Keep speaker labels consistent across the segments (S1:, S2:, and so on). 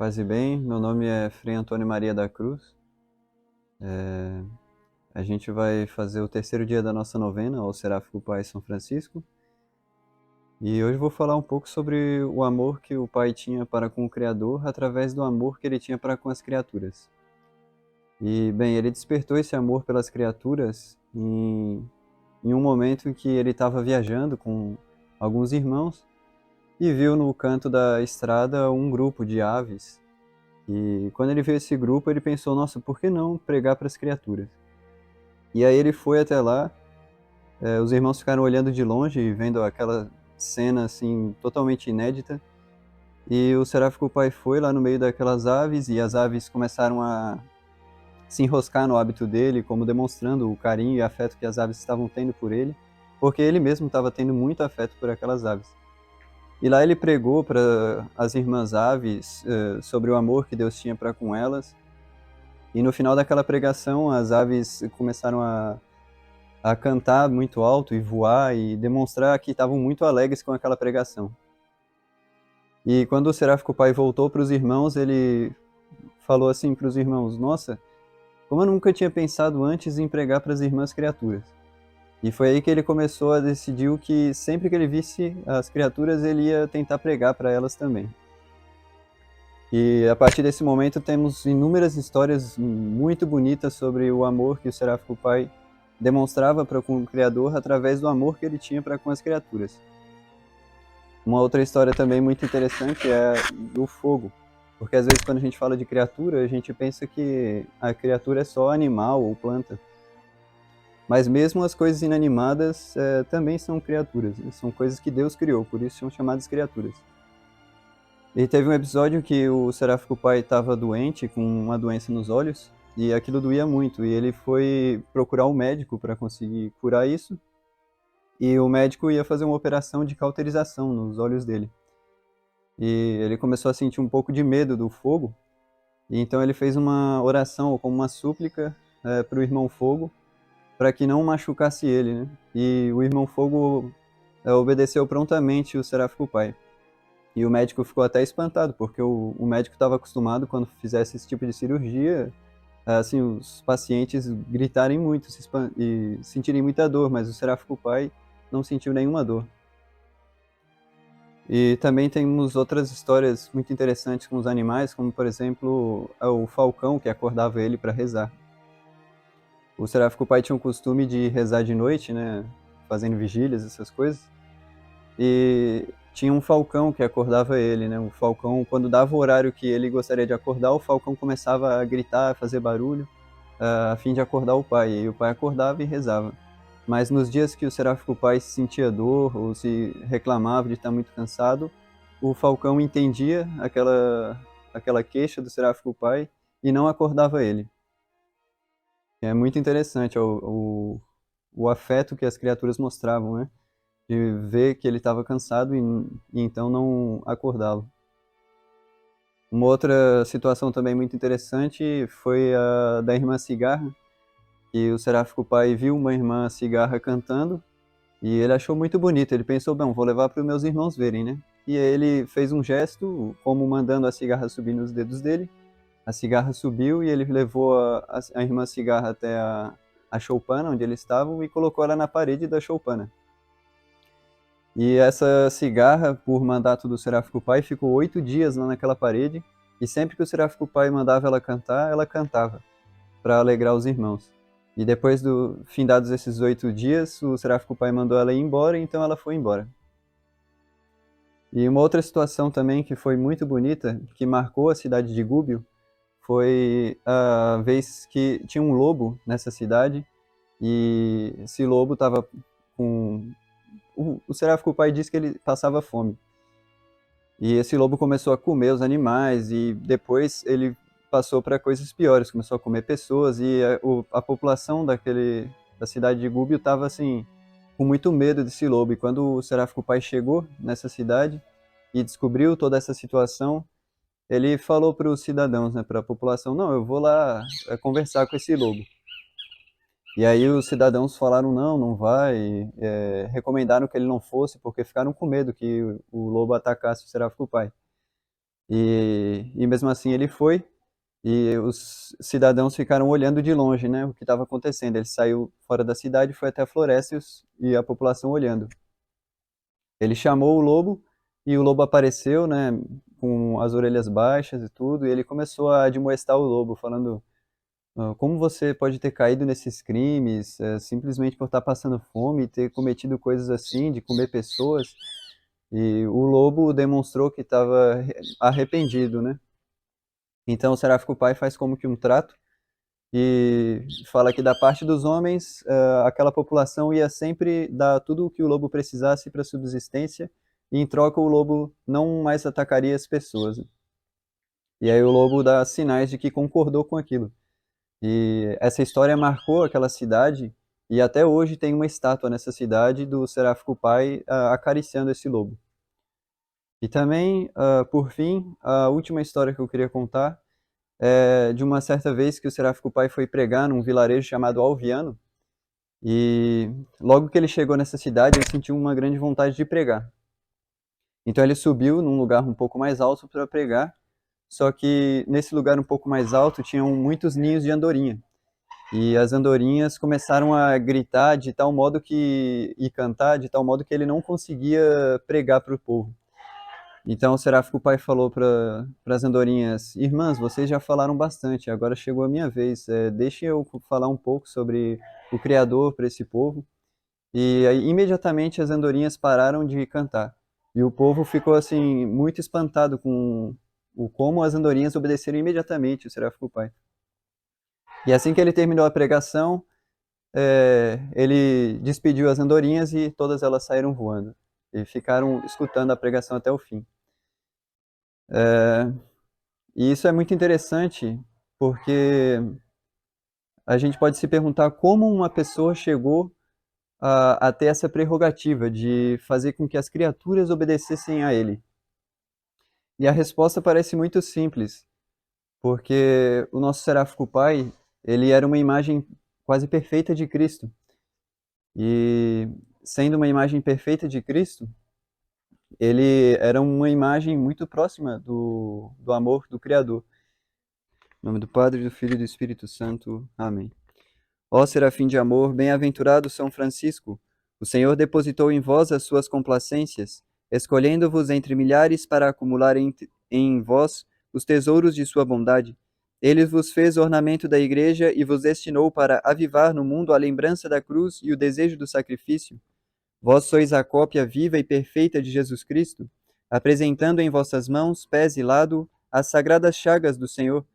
S1: Paz e bem, meu nome é Frei Antônio Maria da Cruz. A gente vai fazer o terceiro dia da nossa novena ao Seráfico Pai São Francisco. E hoje vou falar um pouco sobre o amor que o Pai tinha para com o Criador através do amor que ele tinha para com as criaturas. E, bem, ele despertou esse amor pelas criaturas em um momento em que ele estava viajando com alguns irmãos e viu no canto da estrada um grupo de aves. E quando ele viu esse grupo, ele pensou, nossa, por que não pregar para as criaturas? E aí ele foi até lá, os irmãos ficaram olhando de longe, vendo aquela cena assim totalmente inédita. E o Seráfico Pai foi lá no meio daquelas aves e as aves começaram a se enroscar no hábito dele, como demonstrando o carinho e afeto que as aves estavam tendo por ele, porque ele mesmo estava tendo muito afeto por aquelas aves. E lá ele pregou para as irmãs aves sobre o amor que Deus tinha para com elas. E no final daquela pregação, as aves começaram a cantar muito alto e voar e demonstrar que estavam muito alegres com aquela pregação. E quando o Seráfico Pai voltou para os irmãos, ele falou assim para os irmãos: Nossa, como eu nunca tinha pensado antes em pregar para as irmãs criaturas. E foi aí que ele começou a decidir que sempre que ele visse as criaturas, ele ia tentar pregar para elas também. E a partir desse momento temos inúmeras histórias muito bonitas sobre o amor que o Seráfico Pai demonstrava para com o Criador através do amor que ele tinha para com as criaturas. Uma outra história também muito interessante é do fogo, porque às vezes quando a gente fala de criatura, a gente pensa que a criatura é só animal ou planta. Mas mesmo as coisas inanimadas também são criaturas, né? São coisas que Deus criou, por isso são chamadas criaturas. E teve um episódio que o Seráfico Pai estava doente, com uma doença nos olhos, e aquilo doía muito. E ele foi procurar um médico para conseguir curar isso. E o médico ia fazer uma operação de cauterização nos olhos dele. E ele começou a sentir um pouco de medo do fogo. E então ele fez uma oração, como uma súplica, para o irmão Fogo, para que não machucasse ele, né? E o irmão Fogo obedeceu prontamente o Seráfico Pai. E o médico ficou até espantado, porque o médico estava acostumado, quando fizesse esse tipo de cirurgia, assim, os pacientes gritarem muito e sentirem muita dor, mas o Seráfico Pai não sentiu nenhuma dor. E também temos outras histórias muito interessantes com os animais, como, por exemplo, o falcão que acordava ele para rezar. O Seráfico Pai tinha um costume de rezar de noite, né, fazendo vigílias, essas coisas. E tinha um falcão que acordava ele, né? O falcão, quando dava o horário que ele gostaria de acordar, o falcão começava a gritar, a fazer barulho, a fim de acordar o pai. E o pai acordava e rezava. Mas nos dias que o Seráfico Pai sentia dor ou se reclamava de estar muito cansado, o falcão entendia aquela queixa do Seráfico Pai e não acordava ele. É muito interessante o afeto que as criaturas mostravam, né? De ver que ele estava cansado e então não acordá-lo. Uma outra situação também muito interessante foi a da irmã Cigarra, que o Seráfico Pai viu uma irmã Cigarra cantando e ele achou muito bonito. Ele pensou, bom, vou levar para os meus irmãos verem, né? E aí ele fez um gesto, como mandando a cigarra subir nos dedos dele. A cigarra subiu e ele levou a irmã Cigarra até a choupana, onde eles estavam, e colocou ela na parede da choupana. E essa cigarra, por mandato do Seráfico Pai, ficou 8 dias lá naquela parede, e sempre que o Seráfico Pai mandava ela cantava, para alegrar os irmãos. E depois do findados esses 8 dias, o Seráfico Pai mandou ela ir embora, então ela foi embora. E uma outra situação também que foi muito bonita, que marcou a cidade de Gúbio, foi a vez que tinha um lobo nessa cidade, e esse lobo estava com... O Seráfico Pai disse que ele passava fome. E esse lobo começou a comer os animais e depois ele passou para coisas piores, começou a comer pessoas e a população da cidade de Gúbio estava assim com muito medo desse lobo. E quando o Seráfico Pai chegou nessa cidade e descobriu toda essa situação, ele falou para os cidadãos, né, para a população, não, eu vou lá conversar com esse lobo. E aí os cidadãos falaram, não, não vai, recomendaram que ele não fosse, porque ficaram com medo que o lobo atacasse o Seráfico Pai. E mesmo assim ele foi, e os cidadãos ficaram olhando de longe, né, o que estava acontecendo. Ele saiu fora da cidade, foi até a floresta e a população olhando. Ele chamou o lobo e o lobo apareceu, né, com as orelhas baixas e tudo, e ele começou a admoestar o lobo, falando: como você pode ter caído nesses crimes, simplesmente por estar passando fome e ter cometido coisas assim, de comer pessoas? E o lobo demonstrou que estava arrependido, né? Então o seráfico pai faz como que um trato e fala que da parte dos homens, aquela população ia sempre dar tudo o que o lobo precisasse para subsistência, e em troca o lobo não mais atacaria as pessoas, né? E aí o lobo dá sinais de que concordou com aquilo. E essa história marcou aquela cidade, e até hoje tem uma estátua nessa cidade do seráfico pai acariciando esse lobo. E também, por fim, a última história que eu queria contar é de uma certa vez que o seráfico pai foi pregar num vilarejo chamado Alviano, e logo que ele chegou nessa cidade, ele sentiu uma grande vontade de pregar. Então ele subiu num lugar um pouco mais alto para pregar, só que nesse lugar um pouco mais alto tinham muitos ninhos de andorinha. E as andorinhas começaram a gritar de tal modo que e cantar de tal modo que ele não conseguia pregar para o povo. Então o seráfico pai falou para as andorinhas: irmãs, vocês já falaram bastante, agora chegou a minha vez. Deixem eu falar um pouco sobre o Criador para esse povo. E aí, imediatamente as andorinhas pararam de cantar. E o povo ficou assim muito espantado com o como as andorinhas obedeceram imediatamente o seráfico pai. E assim que ele terminou a pregação, ele despediu as andorinhas e todas elas saíram voando. E ficaram escutando a pregação até o fim. E isso é muito interessante porque a gente pode se perguntar como uma pessoa chegou a ter essa prerrogativa de fazer com que as criaturas obedecessem a ele. E a resposta parece muito simples, porque o nosso seráfico pai, ele era uma imagem quase perfeita de Cristo. E sendo uma imagem perfeita de Cristo, ele era uma imagem muito próxima do amor do Criador. Em nome do Padre, do Filho e do Espírito Santo. Amém. Ó serafim de amor, bem-aventurado São Francisco, o Senhor depositou em vós as suas complacências, escolhendo-vos entre milhares para acumular em vós os tesouros de sua bondade. Ele vos fez ornamento da Igreja e vos destinou para avivar no mundo a lembrança da cruz e o desejo do sacrifício. Vós sois a cópia viva e perfeita de Jesus Cristo, apresentando em vossas mãos, pés e lado, as sagradas chagas do Senhor.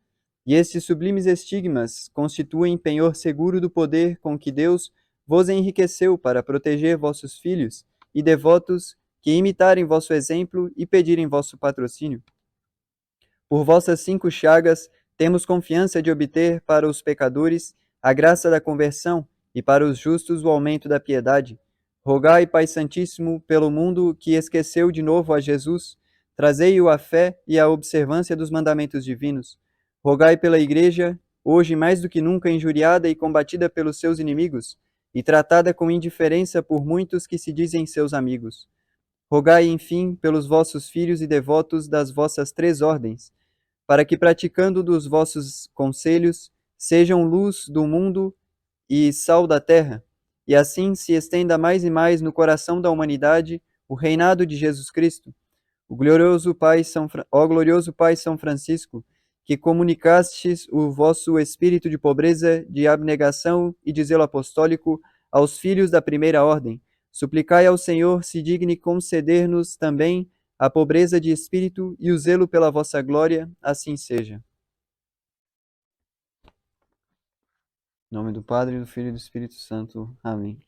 S1: E estes sublimes estigmas constituem penhor seguro do poder com que Deus vos enriqueceu para proteger vossos filhos e devotos que imitarem vosso exemplo e pedirem vosso patrocínio. Por vossas 5 chagas, temos confiança de obter para os pecadores a graça da conversão e para os justos o aumento da piedade. Rogai, Pai Santíssimo, pelo mundo que esqueceu de novo a Jesus, trazei-o à fé e à observância dos mandamentos divinos. Rogai pela Igreja, hoje mais do que nunca injuriada e combatida pelos seus inimigos, e tratada com indiferença por muitos que se dizem seus amigos. Rogai, enfim, pelos vossos filhos e devotos das vossas 3 ordens, para que, praticando dos vossos conselhos, sejam luz do mundo e sal da terra, e assim se estenda mais e mais no coração da humanidade o reinado de Jesus Cristo. Ó glorioso Pai São Francisco, que comunicastes o vosso espírito de pobreza, de abnegação e de zelo apostólico aos filhos da primeira ordem, suplicai ao Senhor se digne conceder-nos também a pobreza de espírito e o zelo pela vossa glória, assim seja. Em nome do Padre, do Filho e do Espírito Santo. Amém.